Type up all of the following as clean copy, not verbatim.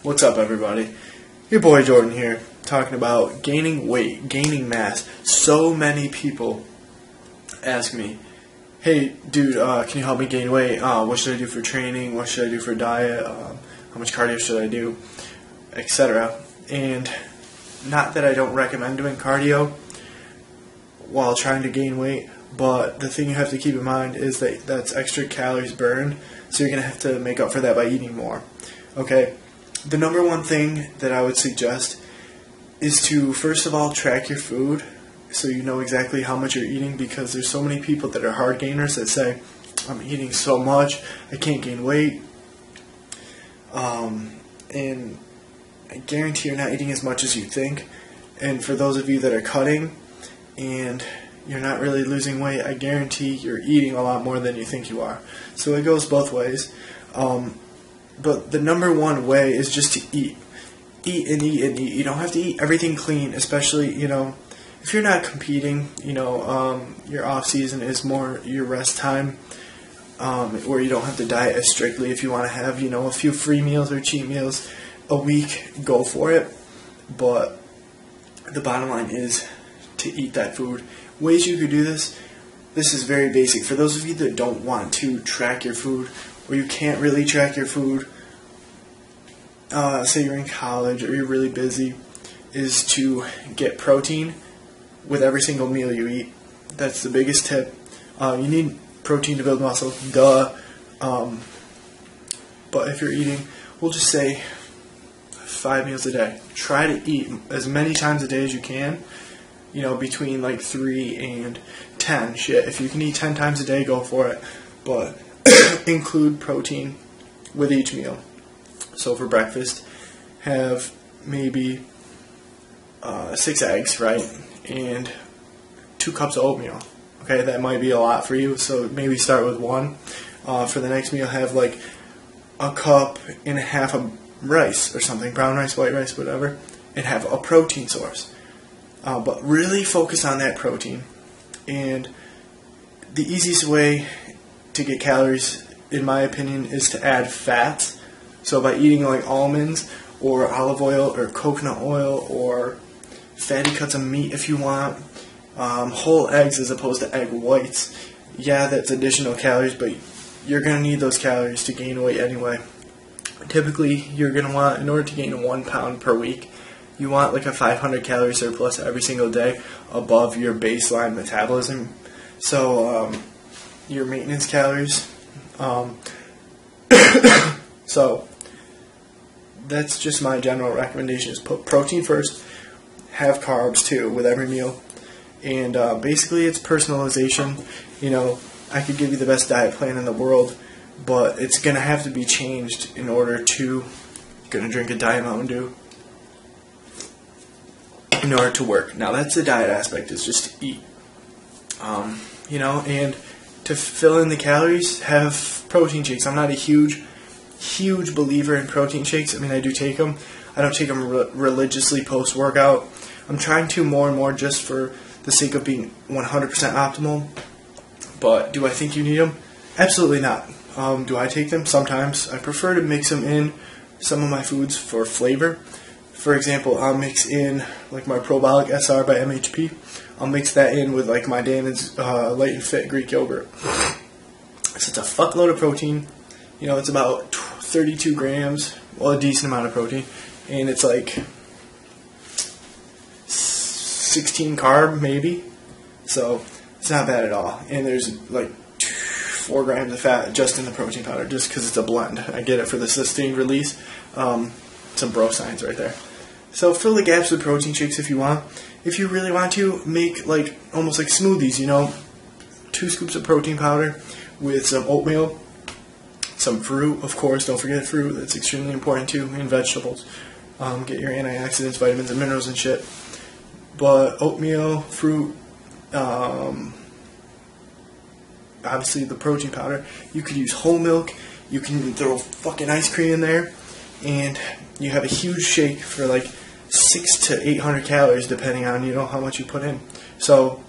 What's up, everybody? Your boy Jordan here, talking about gaining weight, gaining mass. So many people ask me, hey dude, can you help me gain weight? What should I do for training? What should I do for diet? How much cardio should I do? Etc. And not that I don't recommend doing cardio while trying to gain weight, but the thing you have to keep in mind is that that's extra calories burned, so you're going to have to make up for that by eating more. Okay, the number one thing that I would suggest is to, first of all, track your food so you know exactly how much you're eating, because there's so many people that are hard gainers that say, I'm eating so much, I can't gain weight. And I guarantee you're not eating as much as you think. And for those of you that are cutting and you're not really losing weight, I guarantee you're eating a lot more than you think you are. So it goes both ways. But the number one way is just to eat. Eat and eat and eat. You don't have to eat everything clean, especially, if you're not competing, your off season is more your rest time, where you don't have to diet as strictly. If you want to have, a few free meals or cheat meals a week, go for it. But the bottom line is to eat that food. Ways you could do this is very basic. For those of you that don't want to track your food, or you can't really track your food, say you're in college or you're really busy, is to get protein with every single meal you eat. That's the biggest tip. You need protein to build muscle, duh. But if you're eating, we'll just say 5 meals a day. Try to eat as many times a day as you can. Between like 3 and 10. Shit, if you can eat 10 times a day, go for it. But include protein with each meal. So for breakfast, have maybe 6 eggs, right? And 2 cups of oatmeal. Okay, that might be a lot for you, so maybe start with 1. For the next meal, have like a cup and a half of rice or something, brown rice, white rice, whatever, and have a protein source. But really focus on that protein. And the easiest way to get calories, in my opinion, is to add fats. So by eating like almonds or olive oil or coconut oil or fatty cuts of meat if you want, whole eggs as opposed to egg whites. Yeah, that's additional calories, but you're going to need those calories to gain weight anyway. Typically, you're going to want, in order to gain 1 pound per week, you want like a 500 calorie surplus every single day above your baseline metabolism. So your maintenance calories. So that's just my general recommendation, is put protein first, have carbs too with every meal. And basically it's personalization. I could give you the best diet plan in the world, but it's going to have to be changed in order to, drink a Diet Mountain Dew in order to work. Now that's the diet aspect, is just to eat. And to fill in the calories, have protein shakes. I'm not a huge believer in protein shakes. I mean, I do take them. I don't take them religiously post-workout. I'm trying to more and more just for the sake of being 100% optimal. But do I think you need them? Absolutely not. Do I take them? Sometimes. I prefer to mix them in some of my foods for flavor. For example, I'll mix in like my Probiotic SR by MHP. I'll mix that in with like my Danon's Light and Fit Greek yogurt. So it's a fuckload of protein. It's about 32 grams, well, a decent amount of protein, and it's like 16 carb maybe. So it's not bad at all. And there's like 4 grams of fat just in the protein powder, just because it's a blend. I get it for the sustained release. Some bro science right there. So fill the gaps with protein shakes if you want. If you really want to, make like almost like smoothies, 2 scoops of protein powder with some oatmeal, some fruit, of course, don't forget fruit, that's extremely important too, and vegetables. Get your antioxidants, vitamins, and minerals and shit. But oatmeal, fruit, obviously the protein powder. You could use whole milk, you can throw fucking ice cream in there, and you have a huge shake for like 600 to 800 calories depending on how much you put in. So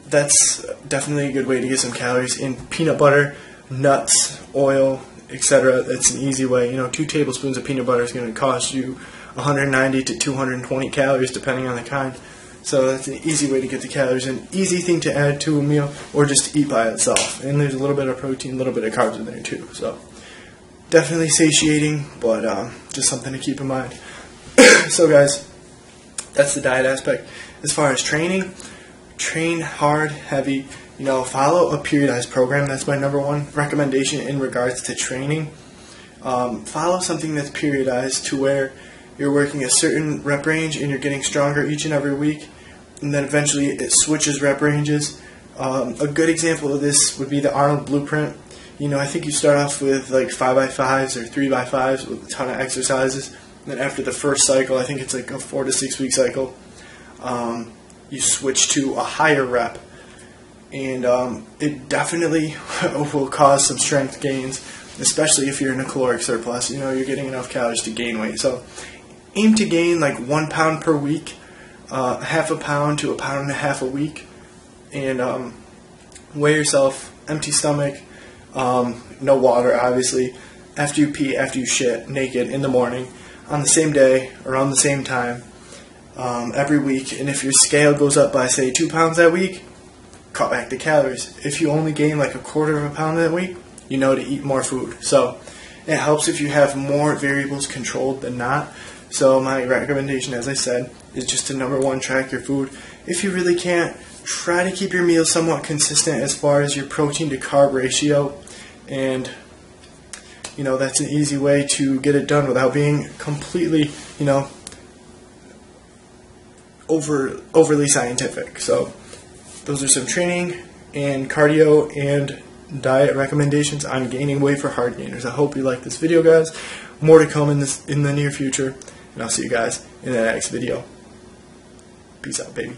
that's definitely a good way to get some calories in. Peanut butter, nuts, oil, etc. That's an easy way. 2 tablespoons of peanut butter is going to cost you 190 to 220 calories depending on the kind. So that's an easy way to get the calories, an easy thing to add to a meal or just to eat by itself. And there's a little bit of protein, a little bit of carbs in there too. So definitely satiating, but just something to keep in mind. So guys, that's the diet aspect. As far as training, train hard, heavy. Follow a periodized program. That's my #1 recommendation in regards to training. Follow something that's periodized to where you're working a certain rep range and you're getting stronger each and every week, and then eventually it switches rep ranges. A good example of this would be the Arnold Blueprint. I think you start off with like 5x5s or 3x5s with a ton of exercises. And then after the first cycle, I think it's like a 4 to 6 week cycle, you switch to a higher rep. And it definitely will cause some strength gains, especially if you're in a caloric surplus. You're getting enough calories to gain weight. So aim to gain like 1 pound per week, half a pound to 1.5 pounds a week. And weigh yourself, empty stomach, no water obviously, after you pee, after you shit, naked in the morning, on the same day, around the same time, every week. And if your scale goes up by say 2 pounds that week, cut back the calories. If you only gain like 1/4 pound that week, to eat more food. So it helps if you have more variables controlled than not. So my recommendation, as I said, is just to #1, track your food. If you really can't, try to keep your meals somewhat consistent as far as your protein to carb ratio. And that's an easy way to get it done without being completely, overly scientific. So those are some training and cardio and diet recommendations on gaining weight for hard gainers. I hope you like this video, guys. More to come in the near future, and I'll see you guys in the next video. Peace out, baby.